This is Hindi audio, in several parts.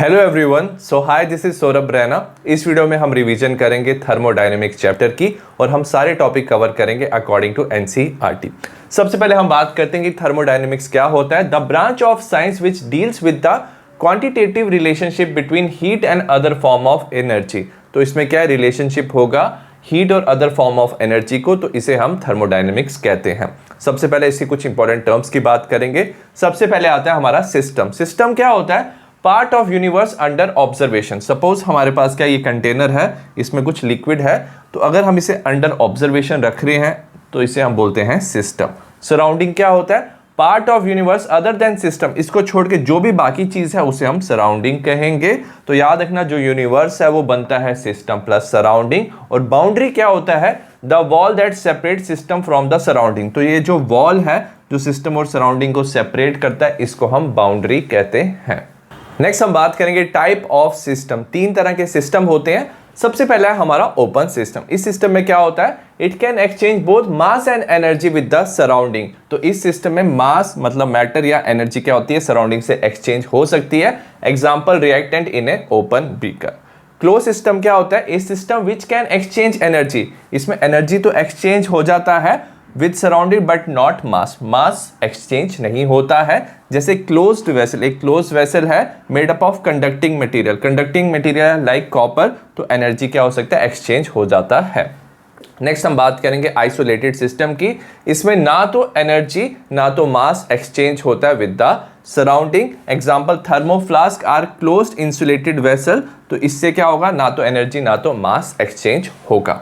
Hello everyone, so hi, this is Saurabh Raina. इस वीडियो में हम रिवीजन करेंगे थर्मोडायनेमिक्स चैप्टर की और हम सारे टॉपिक कवर करेंगे अकॉर्डिंग टू एनसीईआरटी। सबसे पहले हम बात करते हैं कि थर्मोडायनेमिक्स क्या होता है। The branch of science which deals with the quantitative relationship between heat and other form of energy. तो इसमें क्या रिलेशनशिप होगा हीट और अदर फॉर्म ऑफ एनर्जी को, तो इसे हम थर्मोडायनेमिक्स कहते हैं। सबसे पहले इसकी कुछ इंपॉर्टेंट टर्म्स की बात करेंगे। सबसे पहले आता है हमारा सिस्टम। सिस्टम क्या होता है? Part of universe under observation. Suppose हमारे पास क्या ये कंटेनर है, इसमें कुछ लिक्विड है, तो अगर हम इसे अंडर ऑब्जर्वेशन रख रहे हैं तो इसे हम बोलते हैं सिस्टम। सराउंडिंग क्या होता है? Part of universe other than system. इसको छोड़ के जो भी बाकी चीज है उसे हम सराउंडिंग कहेंगे। तो याद रखना, जो यूनिवर्स है वो बनता है सिस्टम प्लस सराउंडिंग। और बाउंड्री क्या होता है? The wall that separate system from the surrounding. तो ये जो वॉल है जो सिस्टम और सराउंडिंग को सेपरेट करता है, इसको हम बाउंड्री कहते हैं। नेक्स्ट हम बात करेंगे टाइप ऑफ सिस्टम। तीन तरह के सिस्टम होते हैं। सबसे पहला है हमारा ओपन सिस्टम। इस सिस्टम में क्या होता है? It can exchange both mass and energy with the surrounding. तो इस सिस्टम में मास मतलब मैटर या एनर्जी क्या होती है, सराउंडिंग से एक्सचेंज हो सकती है। एग्जांपल, रिएक्टेंट इन ए ओपन बीकर। क्लोज सिस्टम क्या होता है? इस system which can exchange energy. इसमें एनर्जी तो एक्सचेंज हो जाता है with surrounded but not mass. Mass exchange नहीं होता है। जैसे क्लोज्ड वेसल, एक क्लोज वेसल है made up of conducting material. Conducting material like copper, तो एनर्जी क्या हो सकता है? एक्सचेंज हो जाता है। नेक्स्ट हम बात करेंगे आइसोलेटेड सिस्टम की। इसमें ना तो एनर्जी ना तो मास एक्सचेंज होता है with the surrounding. Example, thermo flask are closed insulated vessel. तो इससे क्या होगा? ना तो एनर्जी ना तो मास एक्सचेंज होगा।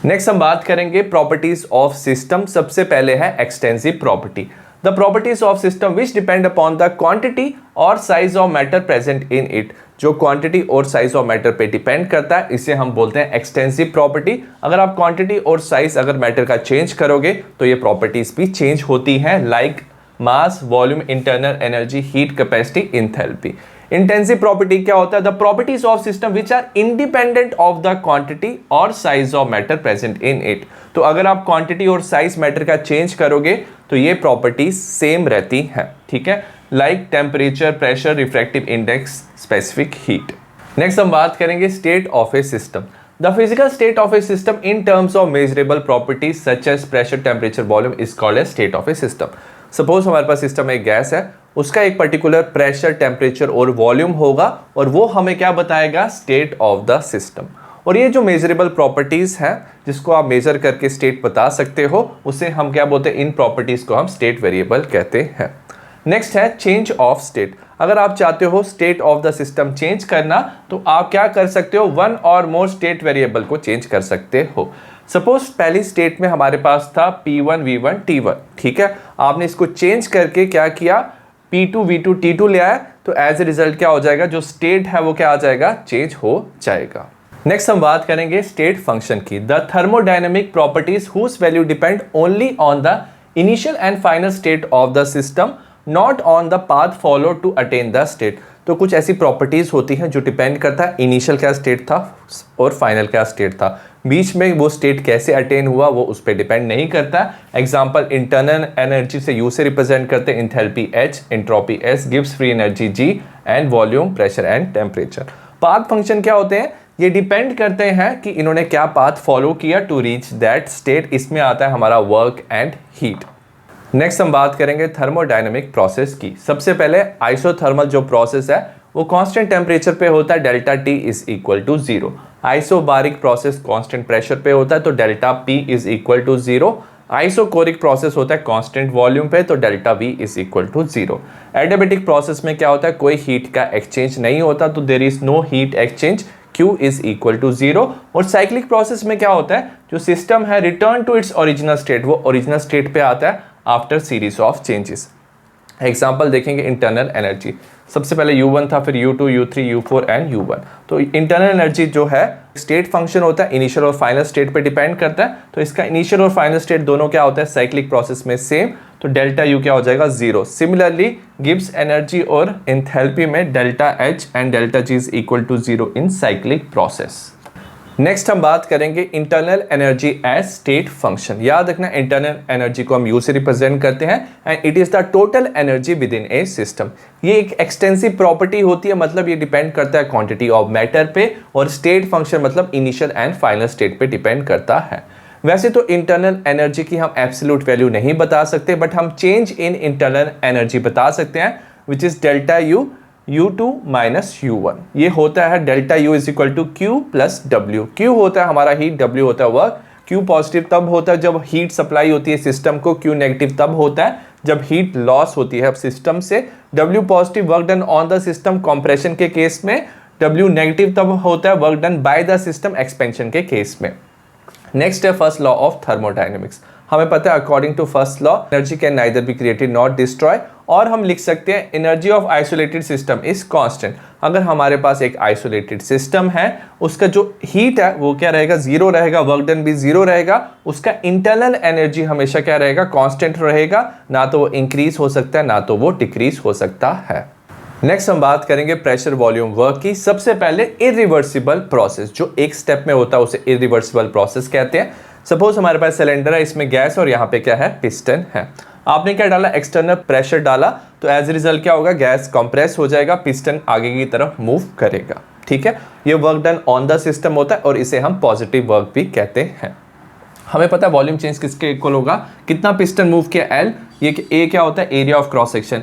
नेक्स्ट हम बात करेंगे प्रॉपर्टीज ऑफ सिस्टम। सबसे पहले है extensive property. The properties of system which depend upon the quantity और size of matter present in it. जो क्वांटिटी और साइज ऑफ मैटर पे डिपेंड करता है, इसे हम बोलते हैं एक्सटेंसिव प्रॉपर्टी। अगर आप क्वांटिटी और साइज अगर मैटर का चेंज करोगे तो ये प्रॉपर्टीज भी चेंज होती हैं, like mass, volume, internal energy, heat capacity, enthalpy. Intensive property क्या होता है? The properties of system which are independent of the quantity और size of matter present in it. तो अगर आप क्वांटिटी और साइज मैटर का चेंज करोगे तो ये प्रॉपर्टीज सेम रहती हैं, ठीक है, like temperature, pressure, refractive index, specific heat. Next हम बात करेंगे state of a system. The physical state of a system in terms of measurable properties such as pressure, temperature, volume is called as state of a system. Suppose हमारे पास सिस्टम में एक गैस है, उसका एक पर्टिकुलर प्रेशर, टेम्परेचर और वॉल्यूम होगा और वो हमें क्या बताएगा? State of the system. और ये जो मेजरेबल प्रॉपर्टीज हैं जिसको आप मेजर करके स्टेट बता सकते हो, उसे हम क्या बोलते हैं? इन प्रॉपर्टीज को हम स्टेट वेरिएबल कहते हैं। नेक्स्ट है चेंज ऑफ स्टेट। अगर आप चाहते हो state of the system change करना तो आप क्या कर सकते हो? वन और मोर स्टेट वेरिएबल को चेंज कर सकते हो। सपोज पहली स्टेट में हमारे पास था P1 V1 T1, ठीक है, आपने इसको चेंज करके क्या किया? P2 V2 T2 ले आया, तो एज ए रिजल्ट क्या हो जाएगा? जो स्टेट है वो क्या आ जाएगा? चेंज हो जाएगा। नेक्स्ट हम बात करेंगे स्टेट फंक्शन की। The thermodynamic properties whose value depend only on the initial and final state of the system, not on the path follow to attain the state. तो कुछ ऐसी प्रॉपर्टीज होती हैं जो डिपेंड करता है इनिशियल क्या स्टेट था और फाइनल क्या स्टेट था, बीच में वो स्टेट कैसे अटेन हुआ वो उस पर डिपेंड नहीं करता। एग्जांपल, इंटरनल एनर्जी से यू से रिप्रेजेंट करते हैं enthalpy H, entropy S, gives free energy G and volume, pressure and temperature. Path function क्या होते हैं? ये डिपेंड करते हैं कि इन्होंने क्या पाथ फॉलो किया टू रीच दैट स्टेट। इसमें आता है हमारा वर्क एंड हीट। नेक्स्ट हम बात करेंगे थर्मोडायनेमिक प्रोसेस की। सबसे पहले आइसोथर्मल जो प्रोसेस है वो कांस्टेंट टेम्परेचर पे होता है, delta T is equal to 0। Isobaric process constant pressure पे होता है, तो delta P is equal to 0। Isochoric process होता है कांस्टेंट वॉल्यूम पे, तो delta V is equal to 0। Adiabatic process में क्या होता है? कोई हीट का एक्सचेंज नहीं होता, तो there is no heat exchange, Q is equal to 0। और साइक्लिक प्रोसेस में क्या होता है? जो सिस्टम है return to its original state, वो ओरिजिनल स्टेट पे आता है after series of changes. Example देखेंगे इंटरनल एनर्जी। सबसे पहले U1 था, फिर U2, U3, U4 and U1। तो इंटरनल एनर्जी जो है स्टेट फंक्शन होता है, इनिशियल और फाइनल स्टेट पे डिपेंड करता है। तो इसका इनिशियल और फाइनल स्टेट दोनों क्या होता है? साइक्लिक प्रोसेस में सेम, तो डेल्टा U क्या हो जाएगा? 0। सिमिलरली गिब्स एनर्जी और एंथैल्पी में delta H and delta G is equal to 0 in cyclic process. Next हम बात करेंगे internal energy as state function. याद रखना इंटरनल एनर्जी को हम यू से रिप्रेजेंट करते हैं and it is the total energy with in A system. ये एक एक्सटेंसिव प्रॉपर्टी होती है, मतलब ये डिपेंड करता है क्वांटिटी ऑफ मैटर पे, और स्टेट फंक्शन मतलब इनिशियल एंड फाइनल स्टेट पे डिपेंड करता है। वैसे तो इंटरनल एनर्जी की हम एब्सोल्यूट वैल्यू नहीं बता सकते, बट हम चेंज इन इंटरनल एनर्जी बता सकते हैं which is delta U U2 minus U1। ये होता है delta U is equal to Q plus W। Q होता है हमारा हीट, W होता है वर्क। Q पॉजिटिव तब होता है जब हीट सप्लाई होती है सिस्टम को, Q नेगेटिव तब होता है जब हीट लॉस होती है अब सिस्टम से। W positive work done on the system compression के केस में, W नेगेटिव तब होता है work done by the system expansion के केस में। नेक्स्ट है फर्स्ट लॉ ऑफ थर्मोडायनेमिक्स। हमें पता है according to first law energy can neither be created not destroy, और हम लिख सकते हैं energy of isolated system is constant. अगर हमारे पास एक आइसोलेटेड सिस्टम है, उसका जो हीट है वो क्या रहेगा, जीरो रहेगा, वर्क डन भी जीरो रहेगा, उसका इंटरनल एनर्जी हमेशा क्या रहेगा, कांस्टेंट रहेगा, ना तो वो इंक्रीज हो सकता है ना तो वो डिक्रीज हो सकता है। नेक्स्ट हम बात करेंगे प्रेशर वॉल्यूम वर्क की। सबसे पहले इरिवर्सिबल प्रोसेस, जो एक स्टेप में होता है उसे इरिवर्सिबल प्रोसेस कहते हैं। सपोज हमारे पास सिलेंडर है, इसमें गैस और यहाँ पे क्या है, पिस्टन है। आपने क्या डाला, एक्सटर्नल प्रेशर डाला, तो एज ए रिजल्ट क्या होगा, गैस कंप्रेस हो जाएगा, पिस्टन आगे की तरफ मूव करेगा। ठीक है, ये work done on the system होता है और इसे हम पॉजिटिव वर्क भी कहते हैं। हमें पता है वॉल्यूम चेंज किसके इक्वल होगा, कितना पिस्टन मूव किया, एल। ये ए क्या होता है, area of cross section,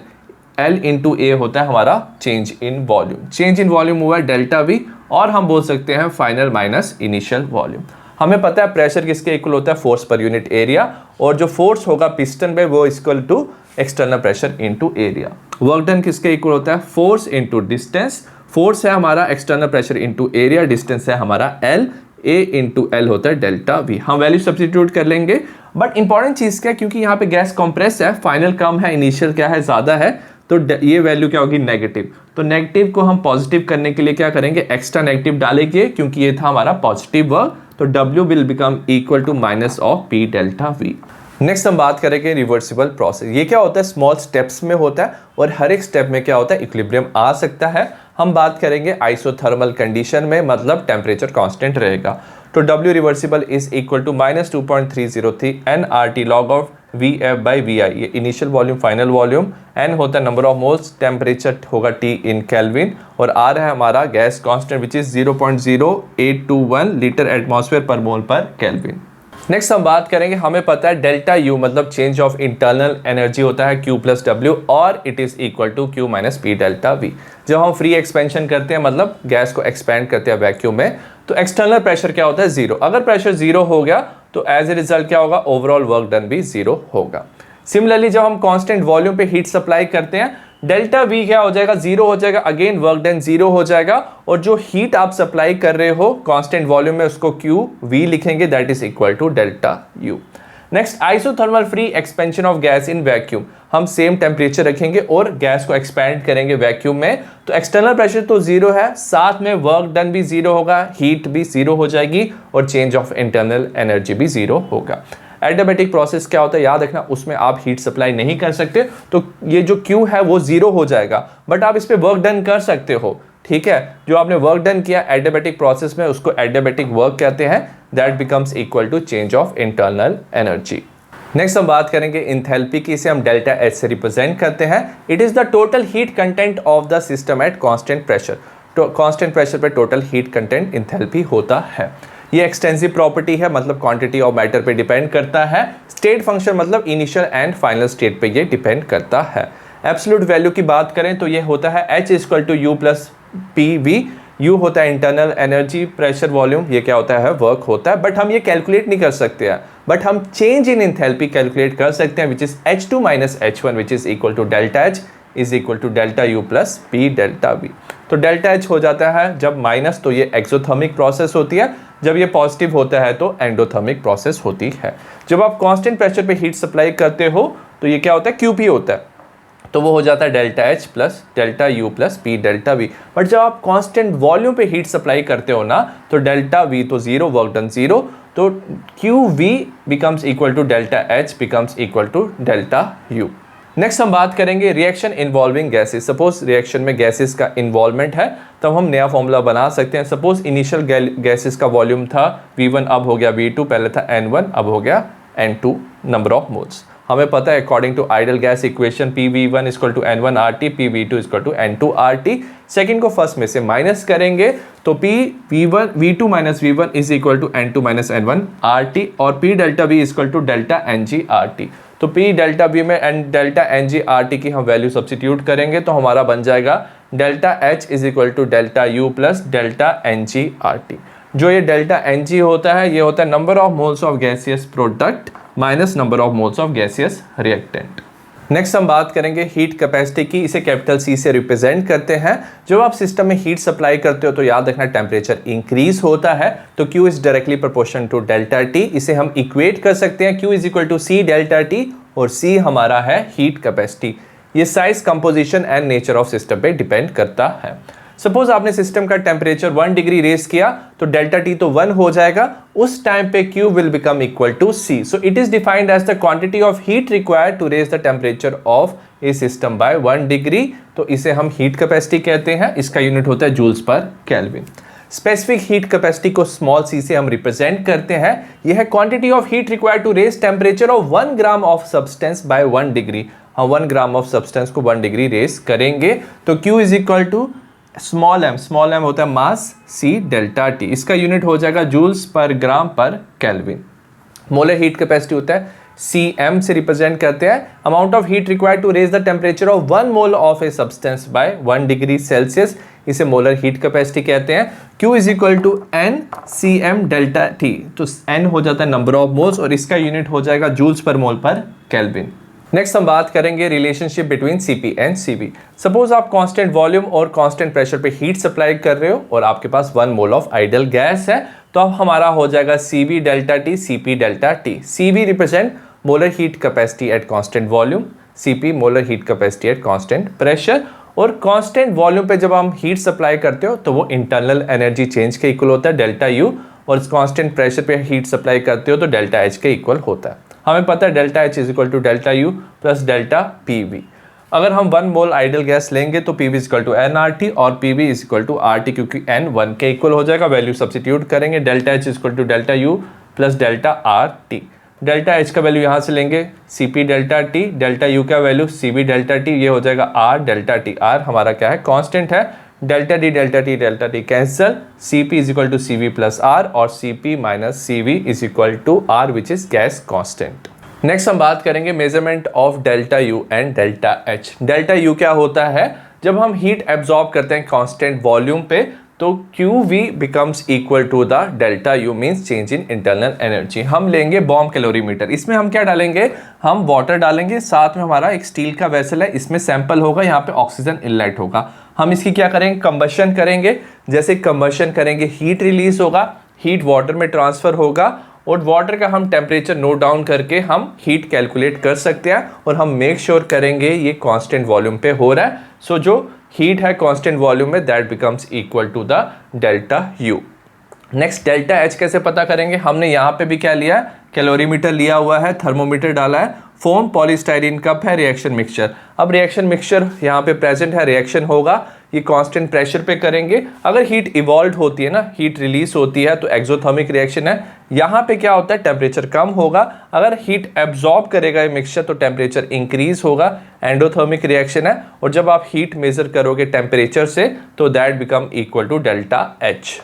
l into a होता है हमारा change in volume. Change in volume हुआ है डेल्टा वी, और हम बोल सकते हैं फाइनल माइनस इनिशियल वॉल्यूम। हमें पता है प्रेशर किसके इक्वल होता है, फोर्स पर यूनिट एरिया, और जो फोर्स होगा पिस्टन पे वो equal to external pressure into area. Work done किसके इक्वल होता है, फोर्स इनटू डिस्टेंस। फोर्स है हमारा external pressure into area, distance है हमारा एल, ए इंटू एल होता है डेल्टा वी। हम वैल्यू सब्स्टिट्यूट कर लेंगे, बट इंपॉर्टेंट चीज क्या है, क्योंकि यहाँ पे गैस कंप्रेस है, फाइनल कम है, इनिशियल क्या है, ज्यादा है, तो ये वैल्यू क्या होगी, नेगेटिव। तो नेगेटिव को हम पॉजिटिव करने के लिए क्या करेंगे, एक्स्ट्रा नेगेटिव डालेंगे, क्योंकि ये था हमारा पॉजिटिव वर्क, तो W will become equal to minus of P delta V। Next हम बात करेंगे रिवर्सिबल प्रोसेस। ये क्या होता है, स्मॉल स्टेप्स में होता है, और हर एक स्टेप में क्या होता है, इक्विलिब्रियम आ सकता है। हम बात करेंगे आइसोथर्मल कंडीशन में, मतलब टेम्परेचर कांस्टेंट रहेगा। तो W reversible is equal to minus 2.303 nRT log of VF by VI। ये initial volume, final volume, N होता है नंबर ऑफ मोल्स, टेम्परेचर होगा T इन केल्विन, और R है हमारा gas constant which is 0.0821 litre atmosphere per mole पर केल्विन। नेक्स्ट हम बात करेंगे, हमें पता है डेल्टा यू मतलब चेंज ऑफ इंटरनल एनर्जी होता है Q प्लस W, और it is equal to Q minus P delta V। जब हम फ्री एक्सपेंशन करते हैं, मतलब गैस को एक्सपेंड करते हैं वैक्यूम में, तो एक्सटर्नल प्रेशर क्या होता है, जीरो। अगर प्रेशर जीरो हो गया तो एज ए रिजल्ट क्या होगा, ओवरऑल वर्क डन भी जीरो होगा। सिमिलरली जब हम कांस्टेंट वॉल्यूम पे हीट सप्लाई करते हैं, डेल्टा वी क्या हो जाएगा, जीरो हो जाएगा, अगेन वर्क डन जीरो हो जाएगा, और जो हीट आप सप्लाई कर रहे हो कांस्टेंट वॉल्यूम में उसको क्यू वी लिखेंगे, that is equal to delta U. Next isothermal free expansion of gas in vacuum. हम सेम टेम्परेचर रखेंगे और गैस को एक्सपैंड करेंगे वैक्यूम में, तो एक्सटर्नल प्रेशर तो जीरो है, साथ में वर्क डन भी जीरो होगा, हीट भी जीरो हो जाएगी, और चेंज ऑफ इंटरनल एनर्जी भी जीरो होगा। एडियाबैटिक प्रोसेस क्या होता है, याद रखना, उसमें आप हीट सप्लाई नहीं कर सकते, तो ये जो Q है वो जीरो हो जाएगा, बट आप इस पे वर्क डन कर सकते हो। ठीक है, जो आपने वर्क डन किया एडियाबैटिक प्रोसेस में उसको एडियाबैटिक वर्क कहते हैं, that becomes equal to change of internal energy. Next हम बात करेंगे इंथैल्पी की, इसे हम डेल्टा एच से रिप्रेजेंट करते हैं। It is the total heat content of the system at constant pressure. तो कांस्टेंट प्रेशर पे टोटल हीट कंटेंट इंथैल्पी होता है। ये एक्सटेंसिव प्रॉपर्टी है, मतलब क्वांटिटी ऑफ मैटर पे डिपेंड करता है। स्टेट फंक्शन मतलब इनिशियल एंड फाइनल स्टेट पे ये डिपेंड करता है। एब्सोल्यूट वैल्यू की बात करें तो ये होता है H equal to U plus P V. U होता है इंटरनल एनर्जी, प्रेशर वॉल्यूम, ये क्या होता है, वर्क होता है, बट हम ये कैलकुलेट नहीं कर सकते हैं, बट हम चेंज इन इंथैल्पी कैलकुलेट कर सकते हैं, which is H2 minus H1 which is equal to delta H is equal to delta U plus P delta V. तो डेल्टा H हो जाता है जब माइनस, तो ये एक्सोथर्मिक प्रोसेस होती है, जब ये पॉजिटिव होता है तो एंडोथर्मिक प्रोसेस होती है। जब आप कांस्टेंट प्रेशर पे हीट सप्लाई करते हो तो ये क्या होता है, QP होता है, तो वो हो जाता है delta H plus delta U plus P delta V. But जब आप कांस्टेंट वॉल्यूम पे हीट सप्लाई करते हो ना, तो डेल्टा V तो जीरो, वर्क डन जीरो, तो QV becomes equal to delta H becomes equal to delta U. Next हम बात करेंगे reaction involving gases. Suppose reaction में गैसेस का इन्वॉल्वमेंट है, तब हम नया फॉर्मूला बना सकते हैं। सपोज इनिशियल गैसेस का वॉल्यूम था V1, अब हो गया V2, पहले था N1, अब हो गया N2 नंबर ऑफ मोल्स। हमें पता है according to ideal gas equation PV1 equal to N1 RT, PV2 equal to N2 RT। Second को फर्स्ट में से माइनस करेंगे तो V2 minus V1 is equal to N2 minus N1 RT, और P delta V equal to delta NG RT। तो P डेल्टा V में एंड डेल्टा NG RT की हम वैल्यू सब्सिट्यूट करेंगे तो हमारा बन जाएगा delta H is equal to delta U plus delta NG RT। जो ये डेल्टा NG होता है, ये होता है number of moles of gaseous product minus number of moles of gaseous reactant. Next हम बात करेंगे हीट कैपेसिटी की। इसे कैपिटल C से रिप्रेजेंट करते हैं। जब आप सिस्टम में हीट सप्लाई करते हो तो याद रखना टेम्परेचर इंक्रीज होता है, तो Q is directly proportional to delta T। इसे हम इक्वेट कर सकते हैं, Q is equal to C delta T, और C हमारा है हीट कैपेसिटी। ये size, composition and nature of system पे डिपेंड करता है। सपोज आपने सिस्टम का टेम्परेचर 1 डिग्री रेज किया तो डेल्टा T तो 1 हो जाएगा, उस टाइम पे Q will become equal to C। So it is defined as the quantity of heat required to raise the temperature of a system by 1 degree. तो इसे हम हीट कैपेसिटी कहते हैं। इसका यूनिट होता है joules per Kelvin. Specific heat capacity को स्मॉल c से हम रिप्रेजेंट करते हैं। यह है quantity of heat required to raise temperature of 1 gram of substance by 1 degree. हम 1 ग्राम ऑफ सब्सटेंस को 1 डिग्री रेज करेंगे तो Q is equal to small m होता है मास C डेल्टा T। इसका यूनिट हो जाएगा जूल्स पर ग्राम पर केल्विन। मोलर हीट कैपेसिटी होता है Cm से रिप्रेजेंट करते हैं amount of heat required to raise the temperature of 1 mole of a substance by 1 degree Celsius. इसे मोलर हीट कैपेसिटी कहते हैं। Q is equal to N Cm delta T। तो N हो जाता है नंबर ऑफ मोल्स और इसका यूनिट हो जाएगा जूल्स पर मोल पर केल्विन। नेक्स्ट हम बात करेंगे relationship between Cp and Cv। Suppose आप कांस्टेंट वॉल्यूम और कांस्टेंट प्रेशर पे हीट सप्लाई कर रहे हो और आपके पास 1 मोल ऑफ आइडियल गैस है, तो अब हमारा हो जाएगा Cv delta T, Cp delta T। Cv represent molar heat capacity at constant volume, Cp molar heat capacity at constant pressure. और कांस्टेंट वॉल्यूम पे जब हम हीट सप्लाई करते हो तो वो इंटरनल एनर्जी चेंज के इक्वल होता है डेल्टा U, और कांस्टेंट प्रेशर पे हीट सप्लाई करते हो तो डेल्टा H के इक्वल होता है। हमें पता है delta H is equal to delta U plus delta PV। अगर हम 1 मोल आइडियल गैस लेंगे तो PV is equal to nRT और PV is equal to RT, क्योंकि N 1 के इक्वल हो जाएगा। वैल्यू सब्सिट्यूट करेंगे, delta H is equal to delta U plus delta RT। Delta H का वैल्यू यहाँ से लेंगे Cp delta T, delta U का वैल्यू Cv डेल्टा T, ये हो जाएगा R डेल्टा T। R हमारा क्या है, कांस्टेंट है। Delta D cancel, Cp is equal to Cv plus R और Cp minus Cv is equal to R which is gas constant. Next हम बात करेंगे measurement of delta U and delta H। Delta U क्या होता है, जब हम हीट एब्जॉर्ब करते हैं कांस्टेंट वॉल्यूम पे तो QV becomes equal to the delta U, means change in internal energy. हम लेंगे बॉम्ब कैलोरीमीटर, इसमें हम क्या डालेंगे, हम वाटर डालेंगे, साथ में हमारा एक स्टील का वेसल है, इसमें सैंपल होगा, यहाँ पे ऑक्सीजन इनलेट होगा। हम इसकी क्या करेंगे, कंबशन करेंगे। जैसे कंबशन करेंगे हीट रिलीज होगा, हीट वाटर में ट्रांसफर होगा और वाटर का हम टेम्परेचर नोट डाउन करके हम हीट कैलकुलेट कर सकते हैं और हम मेक श्योर करेंगे ये कांस्टेंट वॉल्यूम पे हो रहा है। सो जो हीट है कांस्टेंट वॉल्यूम में that becomes equal to the delta U। Next delta H कैसे पता करेंगे, हमने यहाँ पे भी क्या लिया है, कैलोरीमीटर लिया हुआ है, थर्मोमीटर डाला है, फोम पॉलीस्टाइरीन कप है, रिएक्शन मिक्सचर। अब रिएक्शन मिक्सचर यहाँ पे प्रेजेंट है, रिएक्शन होगा, ये कांस्टेंट प्रेशर पे करेंगे। अगर हीट इवॉल्व होती है ना, हीट रिलीज होती है तो एक्सोथर्मिक रिएक्शन है। यहाँ पे क्या होता है, टेम्परेचर कम होगा। अगर हीट एब्जॉर्ब करेगा ये मिक्सचर तो टेम्परेचर इंक्रीज होगा, एंडोथर्मिक रिएक्शन है। और जब आप हीट मेजर करोगे टेम्परेचर से तो that become equal to delta H।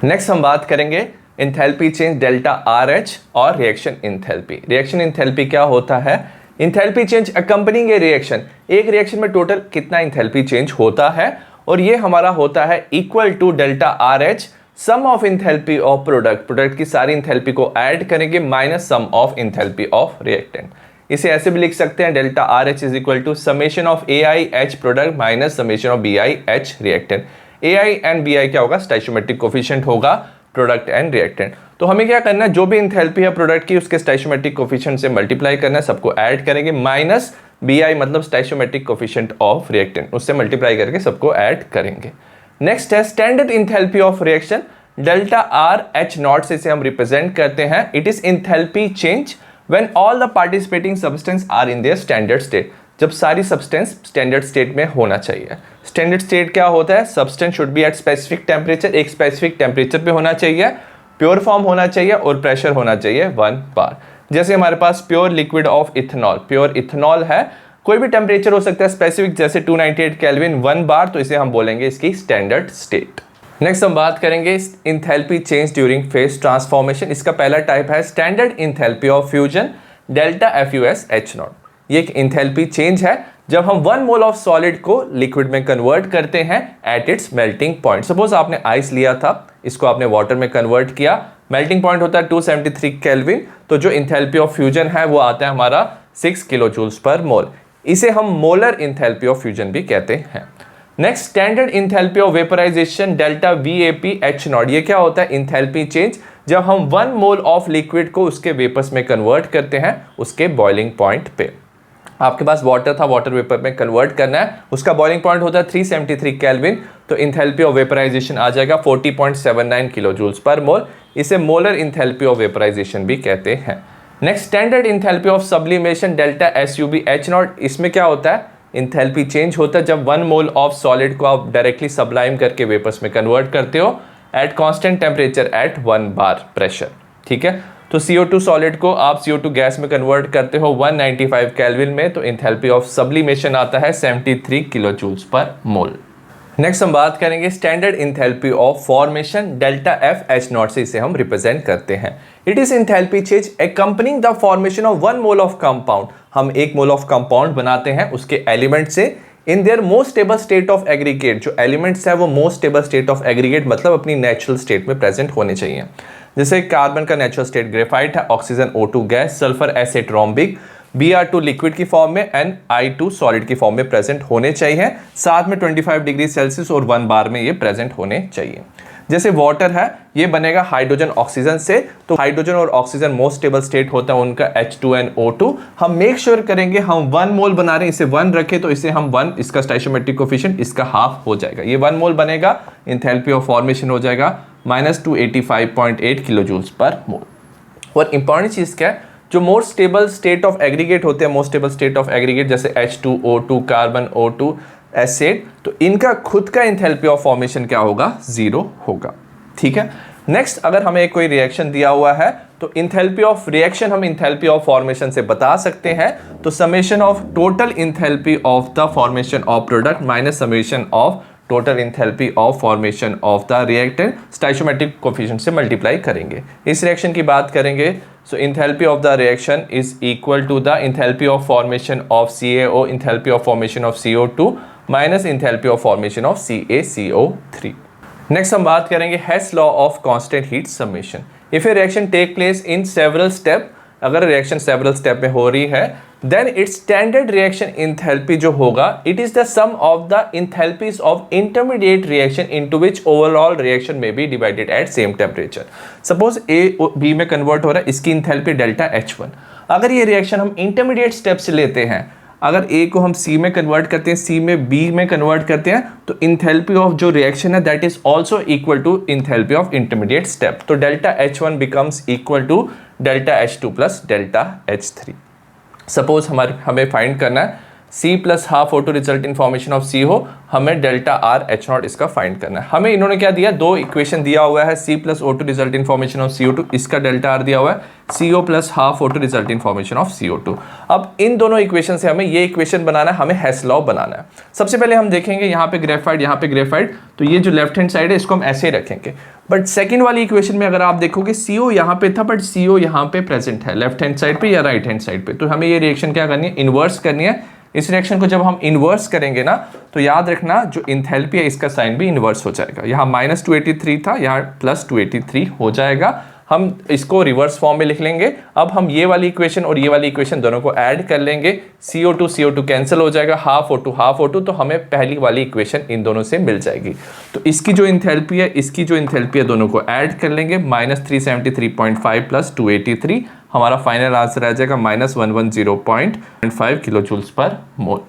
Next हम बात करेंगे इंथैल्पी चेंज डेल्टा RH और रिएक्शन इंथैल्पी। रिएक्शन इंथैल्पी क्या होता है, enthalpy change accompanying a reaction. एक रिएक्शन में टोटल कितना इंथैल्पी चेंज होता है, और ये हमारा होता है equal to delta RH sum of enthalpy of product की सारी इंथैल्पी को ऐड करेंगे minus sum of enthalpy of reactant. इसे ऐसे भी लिख सकते हैं, delta RH is equal to summation of AIH product minus summation of BIH reactant. AI and BI क्या होगा, स्टोइचियोमेट्रिक कोफिशिएंट होगा प्रोडक्ट एंड रिएक्टेंट। तो हमें क्या करना है, जो भी इंथैल्पी है प्रोडक्ट की उसके स्टोइचियोमेट्रिक कोफिशिएंट से मल्टीप्लाई करना है, सबको ऐड करेंगे, माइनस BI मतलब स्टोइचियोमेट्रिक कोफिशिएंट ऑफ रिएक्टेंट, उससे मल्टीप्लाई करके सबको ऐड करेंगे। नेक्स्ट है standard enthalpy of reaction, delta RH naught से इसे हम रिप्रेजेंट करते हैं। It is enthalpy change when all the participating substance are in their standard state. जब सारी सब्सटेंस स्टैंडर्ड स्टेट में होना चाहिए। स्टैंडर्ड स्टेट क्या होता है? Substance should be at specific temperature, एक स्पेसिफिक टेम्परेचर पे होना चाहिए, प्योर फॉर्म होना चाहिए और प्रेशर होना चाहिए 1 बार। जैसे हमारे पास pure liquid of ethanol, pure ethanol है, कोई भी टेम्परेचर हो सकता है स्पेसिफिक, जैसे 298 केल्विन 1 बार, तो इसे हम बोलेंगे इसकी स्टैंडर्ड स्टेट। नेक्स्ट हम बात करेंगे enthalpy change during phase transformation. इसका पहला टाइप है standard enthalpy of fusion delta FuS H0। ये एक इंथैल्पी चेंज है जब हम 1 मोल ऑफ सॉलिड को लिक्विड में कन्वर्ट करते हैं at its melting point. Suppose आपने आइस लिया था, इसको आपने वाटर में कन्वर्ट किया, मेल्टिंग पॉइंट होता है 273 केल्विन, तो जो इंथैल्पी ऑफ फ्यूजन है वो आता है हमारा 6 किलो जूल्स पर मोल। इसे हम मोलर इंथैल्पी ऑफ फ्यूजन भी कहते हैं। Next standard enthalpy of vaporisation delta VAP H0। ये क्या होता है? इंथैल्पी चेंज जब हम 1 मोल ऑफ लिक्विड को उसके वेपर्स में कन्वर्ट करते हैं उसके बॉइलिंग पॉइंट पे। आपके पास वाटर था, वाटर वेपर में कन्वर्ट करना है, उसका बॉइलिंग पॉइंट होता है 373 केल्विन, तो इंथैल्पी ऑफ वेपराइजेशन आ जाएगा 40.79 किलो जूल्स पर मोल। इसे मोलर इंथैल्पी ऑफ वेपराइजेशन भी कहते हैं। Next standard enthalpy of sublimation delta SUB H0। इसमें क्या होता है? इंथैल्पी चेंज होता है जब 1 मोल ऑफ सॉलिड को आप डायरेक्टली सब्लाइम करके वेपर्स में कन्वर्ट करते हो at constant temperature at 1 bar pressure. ठीक है, तो CO2 सॉलिड को आप CO2 गैस में कन्वर्ट करते हो 195 केल्विन में, तो इंथैल्पी ऑफ सब्लिमेशन आता है 73 kilo joules per mole. Next हम बात करेंगे standard enthalpy of formation delta FH0 से इसे हम रिप्रेजेंट करते हैं। It is enthalpy change accompanying the formation of 1 mole of compound. हम 1 मोल ऑफ कंपाउंड बनाते हैं उसके एलिमेंट से in their most stable state of aggregate. जो एलिमेंट्स है वो most stable state of aggregate मतलब अपनी नेचुरल स्टेट में प्रेजेंट होने चाहिए। जैसे कार्बन का नेचुरल स्टेट ग्रेफाइट है, ऑक्सीजन O2 गैस, सल्फर एसेट्रोम्बिक, Br2 लिक्विड की फॉर्म में एंड I2 सॉलिड की फॉर्म में प्रेजेंट होने चाहिए, साथ में 25 डिग्री सेल्सियस और 1 बार में ये प्रेजेंट होने चाहिए। जैसे वाटर है, ये बनेगा हाइड्रोजन ऑक्सीजन से, तो हाइड्रोजन और ऑक्सीजन मोस्ट स्टेबल स्टेट होता है उनका H2NO2। हम मेक श्योर करेंगे हम 1 मोल बना रहे हैं, इसे 1 रखें तो इसे हम 1, इसका स्टोइचियोमेट्रिक कोफिशिएंट इसका हाफ हो जाएगा। ये 1 मोल बनेगा, इंथैल्पी ऑफ फॉर्मेशन हो जाएगा -285.8 किलो जूल्स पर मोल। और इंपॉर्टेंट चीज क्या है? जो most stable state of aggregate होते हैं, most stable state of aggregate जैसे H2O2, कार्बन O2 एसिड, तो इनका खुद का इंथैल्पी ऑफ फॉर्मेशन क्या होगा? 0 होगा। ठीक है, नेक्स्ट अगर हमें कोई रिएक्शन दिया हुआ है तो इंथैल्पी ऑफ रिएक्शन हम इंथैल्पी ऑफ फॉर्मेशन से बता सकते हैं। तो summation of total enthalpy of the formation of product minus summation of total enthalpy of formation of the reactant stoichiometric coefficient से मल्टीप्लाई करेंगे। इस रिएक्शन की बात करेंगे, so enthalpy of the reaction is equal to the enthalpy of formation of CaO, enthalpy of formation of CO2 minus enthalpy of formation of CaCO3। Next हम बात करेंगे Hess law of constant heat summation. If a reaction take place in several step, अगर रिएक्शन सेवरल स्टेप में हो रही है, then its standard reaction enthalpy जो होगा it is the sum of the enthalpies of intermediate reaction into which overall reaction में be divided at same temperature. Suppose A B में कन्वर्ट हो रहा है, इसकी इंथैल्पी डेल्टा H1। अगर ये रिएक्शन हम इंटरमीडिएट स्टेप से लेते हैं, अगर A को हम C में कन्वर्ट करते हैं, C में B में कन्वर्ट करते हैं, तो इंथैल्पी ऑफ जो रिएक्शन है that is also equal to enthalpy of intermediate step. तो delta H1 becomes equal to delta H2 plus delta H3। Suppose हमें फाइंड करना है C plus half O2 result in formation of C हो, हमें डेल्टा R H0 इसका फाइंड करना है। हमें इन्होंने क्या दिया? 2 इक्वेशन दिया हुआ है, C plus O2 result in formation of CO2, इसका डेल्टा R दिया हुआ है, CO plus half O2 result in formation of CO2। अब इन दोनों इक्वेशन से हमें ये इक्वेशन बनाना है, हमें हेस लॉ बनाना है। सबसे पहले हम देखेंगे यहाँ पे ग्रेफाइट, यहाँ पे ग्रेफाइट, तो ये जो लेफ्ट हैंड साइड है इसको हम ऐसे ही रखेंगे। बट सेकंड वाली इक्वेशन में अगर आप देखोगे CO यहाँ पे था बट CO यहाँ पे प्रेजेंट है लेफ्ट हैंड साइड पे या राइट हैंड साइड पे, तो हमें ये रिएक्शन क्या करनी है? इन्वर्स करनी है। इस रिएक्शन को जब हम इन्वर्स करेंगे ना, तो याद रखना जो इंथैल्पी है इसका साइन भी इन्वर्स हो जाएगा। यहाँ -283 था, यहाँ +283 हो जाएगा। हम इसको रिवर्स फॉर्म में लिख लेंगे। अब हम ये वाली इक्वेशन और ये वाली इक्वेशन दोनों को ऐड कर लेंगे, CO2 कैंसिल हो जाएगा, हाफ O2, तो हमें पहली वाली इक्वेशन इन दोनों से मिल जाएगी। तो इसकी जो इंथैल्पी है, इसकी जो इंथैल्पी है, दोनों को ऐड कर लेंगे, -373.5 + 283, हमारा फाइनल आंसर आ जाएगा -110.5 kilo joules per mole.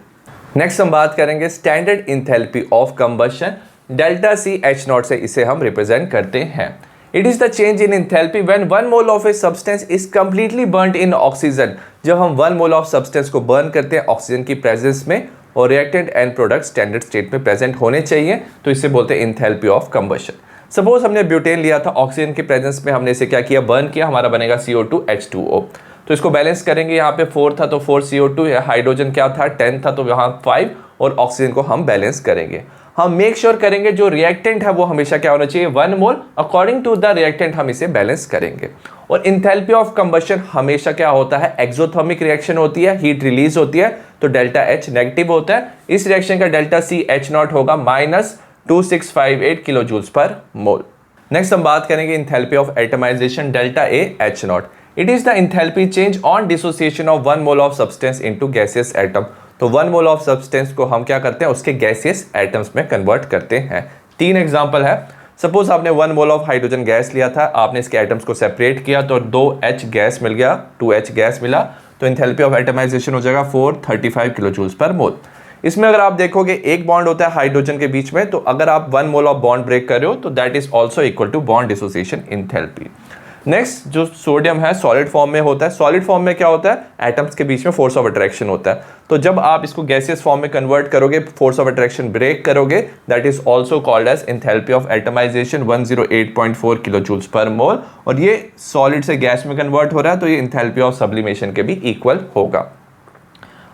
Next हम बात करेंगे standard enthalpy of combustion delta C H0 से इसे हम रिप्रेजेंट करते हैं। It is the change in enthalpy when 1 mole of a substance is completely burnt in oxygen। जब हम 1 मोल ऑफ सब्सटेंस को बर्न करते हैं ऑक्सीजन की प्रेजेंस में और reactant and product standard state में प्रेजेंट होने चाहिए, तो इसे बोलते हैं इंथैल्पी ऑफ कंबशन। सपोज हमने ब्यूटेन लिया था, ऑक्सीजन के प्रेजेंस में हमने इसे क्या किया, बर्न किया, हमारा बनेगा CO2 H2O। तो इसको बैलेंस करेंगे, यहाँ पे 4 था तो 4 CO2, हाइड्रोजन क्या था 10 था तो यहाँ 5, और ऑक्सीजन को हम बैलेंस करेंगे। हम मेक श्योर करेंगे जो रिएक्टेंट है वो हमेशा क्या होना चाहिए, 1 मोल, अकॉर्डिंग टू द रिएक्टेंट हम इसे बैलेंस करेंगे। और इंथैल्पी ऑफ कंबशन हमेशा क्या होता है, एक्सोथर्मिक रिएक्शन होती है, हीट रिलीज होती है, तो डेल्टा H नेगेटिव होता है। इस रिएक्शन का डेल्टा C H0 होगा -2658 kilo joules per mole. Next हम बात करेंगे enthalpy of atomisation delta A H0। It is the enthalpy change on dissociation of 1 mole of substance into gaseous atom. तो 1 मोल ऑफ सब्सटेंस को हम क्या करते हैं, उसके गैसियस एटम्स में कन्वर्ट करते हैं। 3 एग्जांपल है। सपोज आपने 1 मोल ऑफ हाइड्रोजन गैस लिया था, आपने इसके एटम्स को सेपरेट किया तो 2H गैस मिल गया, 2H गैस मिला, तो इंथैल्पी ऑफ एटमाइजेशन हो जाएगा 435 किलो जूल्स पर मोल। इसमें अगर आप देखोगे एक बॉन्ड होता है हाइड्रोजन के बीच में, तो अगर आप 1 मोल ऑफ बॉन्ड ब्रेक कर रहे हो तो that is also equal to bond dissociation enthalpy. Next जो सोडियम है सॉलिड फॉर्म में होता है, सॉलिड फॉर्म में क्या होता है, एटम्स के बीच में फोर्स ऑफ अट्रैक्शन होता है। तो जब आप इसको गैसियस फॉर्म में कन्वर्ट करोगे, फोर्स ऑफ अट्रैक्शन ब्रेक करोगे, that is also called as enthalpy of atomization 108.4 kilo joules per mole. और ये सॉलिड से गैस में कन्वर्ट हो रहा है, तो ये इंथैल्पी ऑफ सब्लिमेशन के भी इक्वल होगा।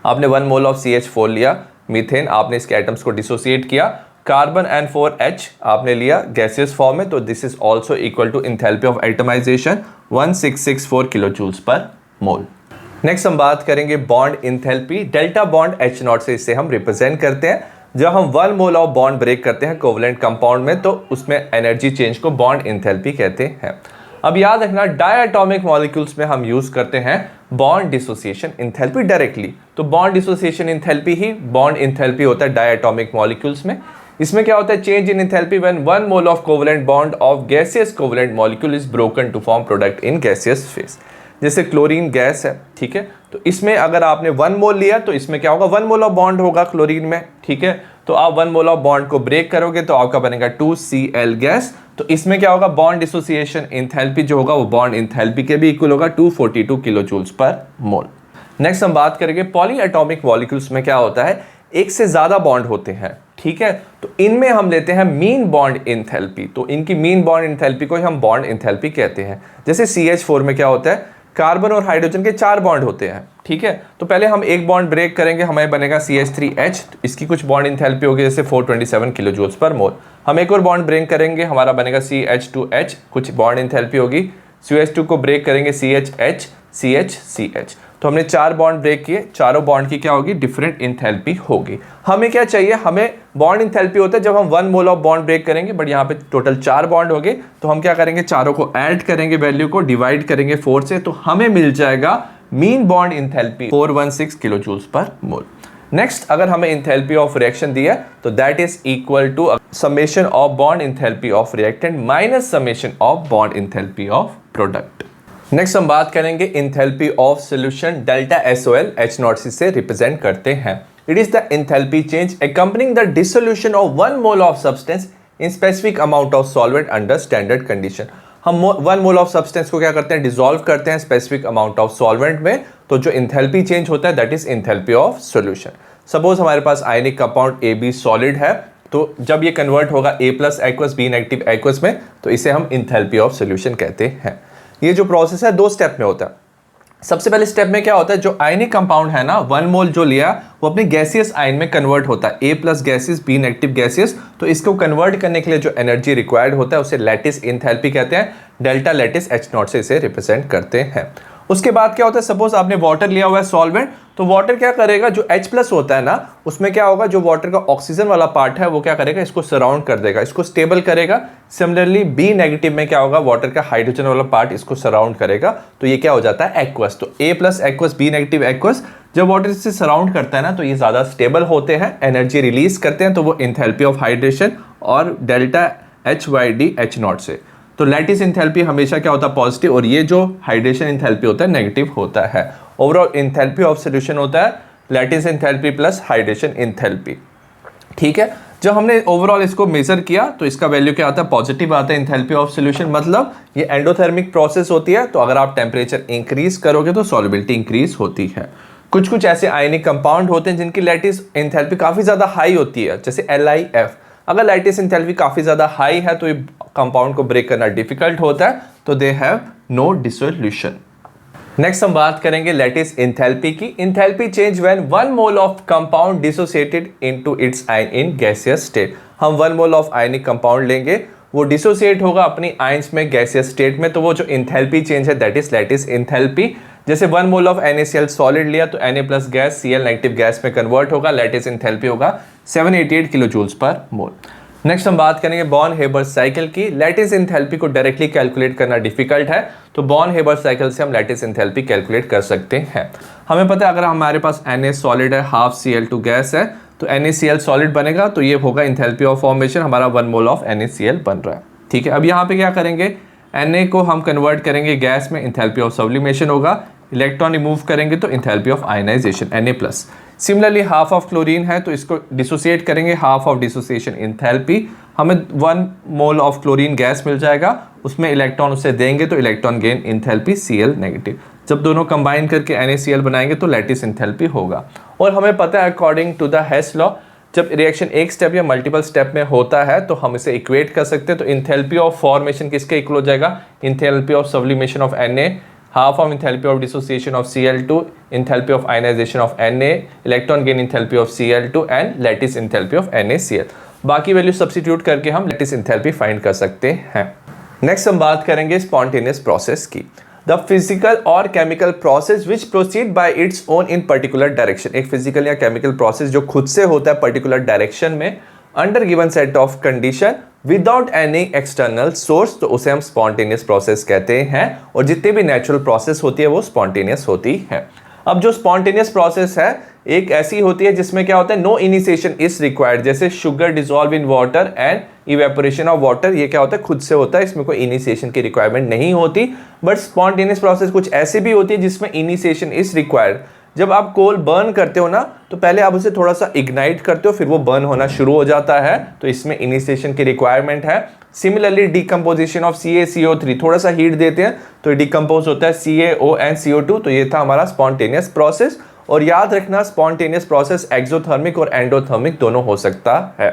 आपने 1 मोल ऑफ CH4 लिया, मीथेन, आपने इसके एटम्स को डिसोसिएट किया, कार्बन N4H आपने लिया गैसियस फॉर्म में, तो this is also equal to enthalpy of atomisation 1664 kilo joules per mole. Next हम बात करेंगे bond enthalpy, delta bond H0 से इसे हम रिप्रेजेंट करते हैं। जब हम 1 मोल ऑफ बॉन्ड ब्रेक करते हैं कोवलेंट कंपाउंड में, तो उसमें एनर्जी चेंज को बॉन्ड इंथैल्पी कहते हैं। अब याद रखना डायटोमिक मॉलिक्यूल्स में हम यूज करते हैं बॉन्ड डिसोसिएशन इंथैल्पी डायरेक्टली, तो बॉन्ड डिसोसिएशन इंथैल्पी ही बॉन्ड इंथैल्पी होता है डायटोमिक मॉलिक्यूल्स में। इसमें क्या होता है, change in enthalpy when 1 mole of covalent bond of gaseous covalent molecule is broken to form product in gaseous phase. जैसे क्लोरीन गैस है, ठीक है, तो इसमें अगर आपने 1 मोल लिया तो इसमें क्या होगा, 1 मोल ऑफ बॉन्ड होगा क्लोरीन में, ठीक है, तो आप 1 मोल ऑफ बॉन्ड को ब्रेक करोगे तो आपका बनेगा 2Cl गैस। तो इसमें क्या होगा, बॉन्ड डिसोसिएशन इंथैल्पी जो होगा वो बॉन्ड इंथैल्पी के भी इक्वल होगा 242 kilo joules per mole. Next हम बात करेंगे पॉली एटॉमिक मॉलिक्यूल्स में क्या होता है, एक से ज्यादा बॉन्ड होते हैं, ठीक है, तो इनमें हम लेते हैं मीन बॉन्ड इंथैल्पी, तो इनकी मीन बॉन्ड इंथैल्पी को हम बॉन्ड इंथैल्पी कहते हैं। जैसे CH4 में क्या होता है, कार्बन और हाइड्रोजन के 4 बॉन्ड होते हैं, ठीक है, तो पहले हम एक बॉन्ड ब्रेक करेंगे, हमें बनेगा CH3H, इसकी कुछ बॉन्ड इंथैल्पी होगी जैसे 427 किलो जूल्स पर मोल। हम एक और बॉन्ड ब्रेक करेंगे, हमारा बनेगा CH2H, कुछ बॉन्ड इंथैल्पी होगी, CH2 को ब्रेक करेंगे CHH, CH, तो हमने 4 बॉन्ड ब्रेक किए, चारों बॉन्ड की क्या होगी, डिफरेंट इंथैल्पी होगी। हमें क्या चाहिए, हमें बॉन्ड इंथैल्पी होता है जब हम 1 मोल ऑफ बॉन्ड ब्रेक करेंगे, बट यहाँ पे टोटल 4 बॉन्ड हो गए, तो हम क्या करेंगे, चारों को ऐड करेंगे, वैल्यू को डिवाइड करेंगे 4 से, तो हमें मिल जाएगा mean bond enthalpy 416 kilo joules per mole. Next अगर हमें इंथैल्पी ऑफ रिएक्शन दिया तो that is equal to summation of bond enthalpy of reactant minus summation of bond enthalpy of product. Next हम बात करेंगे enthalpy of solution delta SOL H0 से रिप्रेजेंट करते हैं। It is the enthalpy change accompanying the dissolution of 1 mole of substance in specific amount of solvent under standard condition. हम 1 मोल ऑफ सब्सटेंस को क्या करते हैं, डिसॉल्व करते हैं स्पेसिफिक अमाउंट ऑफ सॉल्वेंट में, तो जो इंथैल्पी चेंज होता है that is enthalpy of solution. Suppose हमारे पास आयनिक कंपाउंड AB सॉलिड है, तो जब ये कन्वर्ट होगा A+ एक्वस B- एक्वस में, तो इसे हम इंथैल्पी ऑफ सॉल्यूशन कहते हैं। ये जो प्रोसेस है 2 स्टेप में होता है। सबसे पहले स्टेप में क्या होता है, जो आयनिक कंपाउंड है ना 1 मोल जो लिया वो अपने गैसियस आयन में कन्वर्ट होता है, A+ गैसियस B- गैसियस, तो इसको कन्वर्ट करने के लिए जो एनर्जी रिक्वायर्ड होता है उसे लैटिस इंथैल्पी कहते हैं, डेल्टा लैटिस H0 से इसे रिप्रेजेंट करते हैं। उसके बाद क्या होता है, सपोज आपने वाटर लिया हुआ है सॉल्वेंट, तो वाटर क्या करेगा, जो H+ होता है ना उसमें क्या होगा, जो वाटर का ऑक्सीजन वाला पार्ट है वो क्या करेगा, इसको सराउंड कर देगा, इसको स्टेबल करेगा। सिमिलरली B- में क्या होगा, वाटर का हाइड्रोजन वाला पार्ट इसको सराउंड करेगा, तो ये क्या हो जाता है एक्वस। तो A+ एक्वस B- एक्वस जब वाटर से सराउंड करता है ना तो ये ज़्यादा स्टेबल होते हैं, एनर्जी रिलीज करते हैं, तो वो इंथैल्पी ऑफ हाइड्रेशन और डेल्टा HYD H0 से। तो लैटिस इंथैल्पी हमेशा क्या होता है, पॉजिटिव, और ये जो हाइड्रेशन इंथैल्पी होता है नेगेटिव होता है। ओवरऑल इंथैल्पी ऑफ सॉल्यूशन होता है lattice enthalpy plus hydration enthalpy, ठीक है। जब हमने ओवरऑल इसको मेजर किया तो इसका वैल्यू क्या आता है, पॉजिटिव आता है एंथैल्पी ऑफ सॉल्यूशन, मतलब ये एंडोथर्मिक प्रोसेस होती है। तो अगर आप टेम्परेचर इंक्रीज करोगे तो सॉल्युबिलिटी इंक्रीज होती है। कुछ कुछ ऐसे आयनिक कंपाउंड होते हैं जिनकी लैटिस एंथैल्पी काफी ज्यादा हाई होती है, जैसे LiF। अगर लैटिस एंथैल्पी काफी ज्यादा हाई है तो ये कंपाउंड को ब्रेक करना डिफिकल्ट होता है, तो they have no dissolution. Next हम बात करेंगे लैटिस एंथैल्पी की। Enthalpy change when 1 mole of compound dissociated into its ion in gaseous state. हम 1 मोल ऑफ आयनिक कंपाउंड लेंगे, वो डिसोसिएट होगा अपनी आयंस में गैसियस स्टेट में, तो वो जो एंथैल्पी चेंज है दैट इज लैटिस एंथैल्पी। जैसे 1 मोल ऑफ NaCl सॉलिड लिया तो Na plus gas Cl negative gas में कन्वर्ट होगा, लैटिस एंथैल्पी होगा 788 kilo joules per mole. Next हम बात करेंगे बॉर्न हेबर साइकिल की। लैटिस एंथैल्पी को डायरेक्टली कैलकुलेट करना डिफिकल्ट है, तो बॉर्न हेबर साइकिल से हम लैटिस एंथैल्पी कैलकुलेट कर सकते हैं। हमें पता है अगर हमारे पास Na सॉलिड है, हाफ Cl2 गैस है, तो NaCl सॉलिड बनेगा, तो ये होगा एंथैल्पी ऑफ फॉर्मेशन, हमारा 1 मोल ऑफ NaCl बन रहा है। ठीक है, अब यहाँ पे क्या करेंगे, Na को हम कन्वर्ट करेंगे गैस में, एंथैल्पी ऑफ सब्लिमेशन होगा, इलेक्ट्रॉन रिमूव करेंगे तो enthalpy of ionisation Na plus. Similarly half of chlorine है तो इसको डिसोसिएट करेंगे, हाफ ऑफ डिसोसिएशन एंथैल्पी, हमें 1 मोल ऑफ क्लोरीन गैस मिल जाएगा, उसमें इलेक्ट्रॉन उसे देंगे तो electron gain enthalpy Cl negative. जब दोनों कंबाइन करके NaCl बनाएंगे तो लैटिस एंथैल्पी होगा। और हमें पता है अकॉर्डिंग टू द हेस लॉ, जब रिएक्शन एक स्टेप या मल्टीपल स्टेप में होता है तो हम इसे इक्वेट कर सकते हैं। तो एंथैल्पी ऑफ फॉर्मेशन किसके इक्वल हो जाएगा, enthalpy of sublimation of Na, half of enthalpy of dissociation of Cl2, enthalpy of ionization of Na, electron gain enthalpy of Cl2 and lattice enthalpy of NaCl। बाकी वैल्यू सब्स्टिट्यूट करके हम लैटिस एंथैल्पी फाइंड कर सकते हैं। नेक्स्ट हम बात करेंगे स्पॉन्टेनियस प्रोसेस की। द फिजिकल और chemical process which proceed bye its own in particular direction. एक फिजिकल या केमिकल प्रोसेस जो खुद से होता है पर्टिकुलर डायरेक्शन में, under given set of condition without any external source, तो उसे हम स्पॉन्टेनियस प्रोसेस कहते हैं। और जितनी भी नेचुरल प्रोसेस होती है वो स्पॉन्टेनियस होती है। अब जो स्पॉन्टेनियस प्रोसेस है एक ऐसी होती है जिसमें क्या होता है, नो इनिशिएशन इज रिक्वायर्ड, जैसे sugar dissolve in water and evaporation of water, ये क्या होता है, खुद से होता है, इसमें कोई इनिशिएशन की रिक्वायरमेंट नहीं होती। बट स्पॉन्टेनियस प्रोसेस कुछ ऐसी भी होती है जिसमें इनिशिएशन इज रिक्वायर्ड। जब आप कोल बर्न करते हो ना, तो पहले आप उसे थोड़ा सा इग्नाइट करते हो, फिर वो बर्न होना शुरू हो जाता है, तो इसमें इनिशिएशन की रिक्वायरमेंट है। सिमिलरली डिकम्पोजिशन ऑफ CaCO3, थोड़ा सा हीट देते हैं तो डिकम्पोज होता है CaO एंड CO2, तो ये था हमारा स्पॉन्टेनियस प्रोसेस। और याद रखना स्पॉन्टेनियस प्रोसेस एक्सोथर्मिक और एंडोथर्मिक दोनों हो सकता है।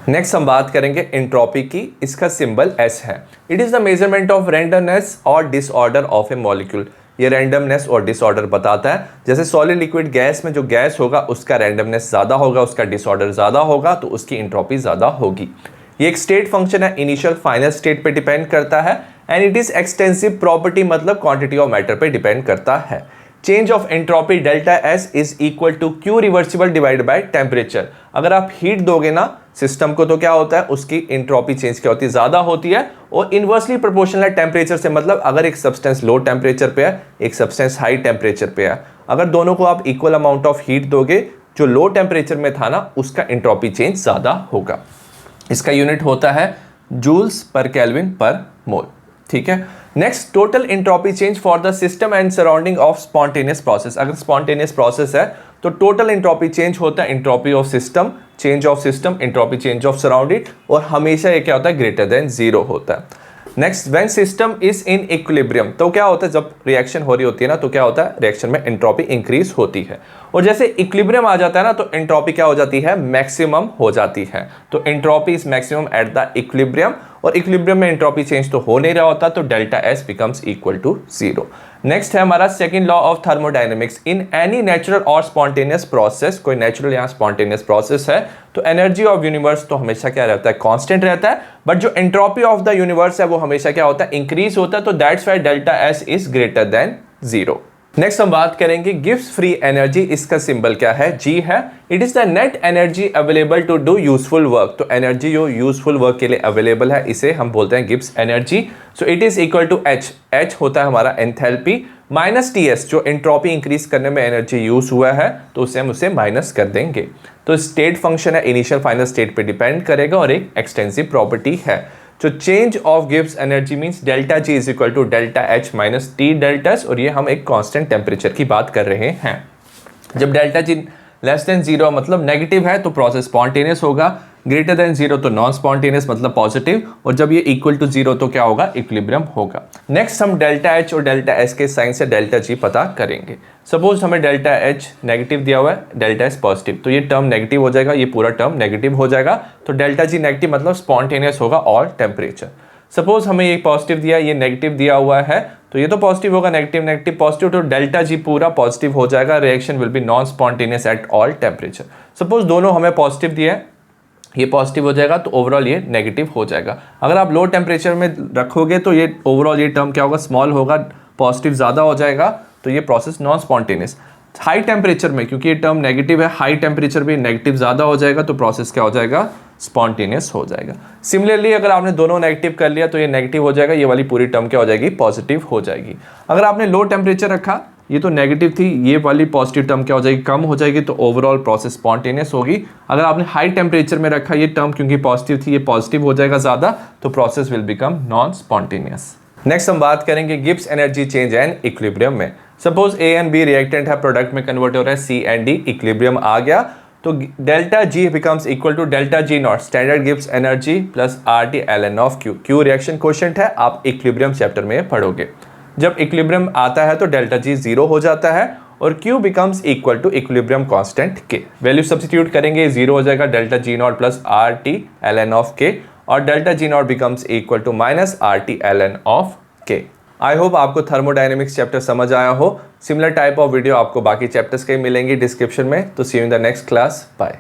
नेक्स्ट हम बात करेंगे एंट्रोपी की। इसका सिंबल S है। It is the measurement of randomness और डिसऑर्डर ऑफ ए मॉलिक्यूल। ये रैंडमनेस और डिसऑर्डर बताता है। जैसे सॉलिड लिक्विड गैस में जो गैस होगा उसका रैंडमनेस ज्यादा होगा, उसका डिसऑर्डर ज्यादा होगा, तो उसकी एंट्रोपी ज्यादा होगी। ये एक स्टेट फंक्शन है, इनिशियल फाइनल स्टेट पे डिपेंड करता है। And it is extensive property, मतलब क्वांटिटी ऑफ मैटर पे डिपेंड करता है। Change of entropy delta S is equal to Q reversible divide by temperature. अगर आप हीट दोगे ना सिस्टम को तो क्या होता है, उसकी एंट्रोपी चेंज क्या होती है, ज्यादा होती है। और इनवर्सली प्रोपोर्शनल है टेम्परेचर से, मतलब अगर एक सब्सटेंस लो टेम्परेचर पे है, एक सब्सटेंस हाई टेम्परेचर पे है, अगर दोनों को आप इक्वल अमाउंट ऑफ हीट दोगे, जो लो टेम्परेचर में था ना उसका एंट्रोपी चेंज ज्यादा होगा। इसका यूनिट होता है जूल्स पर केल्विन पर मोल। ठीक है। Next, total entropy change for the system and surrounding of spontaneous process. अगर स्पॉन्टेनियस प्रोसेस है तो टोटल एंट्रोपी चेंज होता है entropy of system, change of system, entropy change of surrounded, और हमेशा ये क्या होता है, ग्रेटर देन 0 होता है। Next, when system is in equilibrium, तो क्या होता है, जब रिएक्शन हो रही होती है ना तो क्या होता है, रिएक्शन में एंट्रोपी इंक्रीज होती है। और जैसे इक्विलिब्रियम आ जाता है ना तो एंट्रोपी क्या हो जाती है, मैक्सिमम हो जाती है। तो entropy is maximum at the equilibrium, और इक्विलिब्रियम में एंट्रोपी चेंज तो हो नहीं रहा होता, तो delta S becomes equal to 0। Next है हमारा second law of thermodynamics. In any natural और स्पॉन्टेनियस प्रोसेस, कोई नेचुरल या स्पॉन्टेनियस प्रोसेस है तो एनर्जी ऑफ यूनिवर्स तो हमेशा क्या रहता है, कांस्टेंट रहता है। बट जो एंट्रोपी ऑफ द यूनिवर्स है वो हमेशा क्या होता है, इंक्रीज होता है। तो that's why delta S is greater than 0। Next हम बात करेंगे गिव्स फ्री एनर्जी। इसका सिंबल क्या है, G है। It is the net energy available to do useful work. तो एनर्जी जो यूजफुल वर्क के लिए अवेलेबल है इसे हम बोलते हैं गिव्स energy. So it is equal to H। H होता है हमारा एंथैल्पी माइनस TS, जो एंट्रोपी इंक्रीज करने में एनर्जी यूज हुआ है तो उसे हम उसे माइनस कर देंगे। तो स्टेट फंक्शन है, इनिशियल फाइनल स्टेट पे डिपेंड करेगा और एक एक्सटेंसिव प्रॉपर्टी है। तो चेंज ऑफ गिव्स energy means delta G is equal to delta H minus T delta S, और ये हम एक कांस्टेंट टेम्परेचर की बात कर रहे हैं। जब delta G less than zero मतलब नेगेटिव है तो प्रोसेस स्पॉन्टेनियस होगा, ग्रेटर देन जीरो तो नॉन स्पॉन्टेनियस मतलब पॉजिटिव, और जब ये इक्वल टू जीरो तो क्या होगा, इक्विलिब्रियम होगा। नेक्स्ट हम डेल्टा एच और डेल्टा एस के साइन से डेल्टा जी पता करेंगे। सपोज हमें डेल्टा एच नेगेटिव दिया हुआ है, डेल्टा एस पॉजिटिव, तो ये टर्म नेगेटिव हो जाएगा, ये पूरा टर्म नेगेटिव हो जाएगा, तो डेल्टा जी नेगेटिव मतलब स्पॉन्टेनियस होगा ऑल टेम्परेचर। सपोज हमें ये पॉजिटिव दिया, ये नेगेटिव दिया हुआ है, तो ये तो पॉजिटिव होगा, नेगेटिव नेगेटिव पॉजिटिव, तो डेल्टा जी पूरा पॉजिटिव हो जाएगा, reaction will be non spontaneous at all temperature. Suppose दोनों हमें पॉजिटिव दिया है, ये पॉजिटिव हो जाएगा तो ओवरऑल ये नेगेटिव हो जाएगा। अगर आप लो टेम्परेचर में रखोगे तो ये ओवरऑल ये टर्म क्या होगा, स्मॉल होगा, पॉजिटिव ज़्यादा हो जाएगा, तो ये process non spontaneous. High temperature में क्योंकि ये टर्म नेगेटिव है, हाई टेम्परेचर में नेगेटिव ज़्यादा हो जाएगा तो प्रोसेस क्या हो जाएगा, स्पॉन्टेनियस हो जाएगा। सिमिलरली अगर आपने दोनों नेगेटिव कर लिया तो ये नेगेटिव हो जाएगा, ये वाली पूरी टर्म क्या हो जाएगी, पॉजिटिव हो जाएगी। अगर आपने लो टेम्परेचर रखा, ये तो नेगेटिव थी, ये वाली पॉजिटिव टर्म क्या हो जाएगी, कम हो जाएगी, तो ओवरऑल प्रोसेस स्पॉन्टेनियस होगी। अगर आपने हाई टेम्परेचर में रखा, ये टर्म क्योंकि पॉजिटिव थी, ये पॉजिटिव हो जाएगा ज़्यादा, तो process will become non spontaneous. Next हम बात करेंगे Gibbs energy change and equilibrium में। Suppose A and B reactant है, प्रोडक्ट में कन्वर्ट हो रहा है, सी एंड डी, इक्विलिब्रियम आ गया, तो delta G becomes equal to delta G naught standard Gibbs energy plus R T L N of Q. Q reaction quotient है, आप इक्विलिब्रियम चैप्टर में पढ़ोगे। जब इक्विलिब्रियम आता है तो डेल्टा जी जीरो हो जाता है और Q becomes equal to equilibrium constant K। Value substitute करेंगे, जीरो हो जाएगा, delta G naught plus R T L N of K, और delta G naught becomes equal to minus R T L N of K। I hope आपको थर्मोडायनेमिक्स चैप्टर समझ आया हो। सिमिलर टाइप ऑफ वीडियो आपको बाकी चैप्टर्स के मिलेंगी डिस्क्रिप्शन में। तो see you in the next class, bye.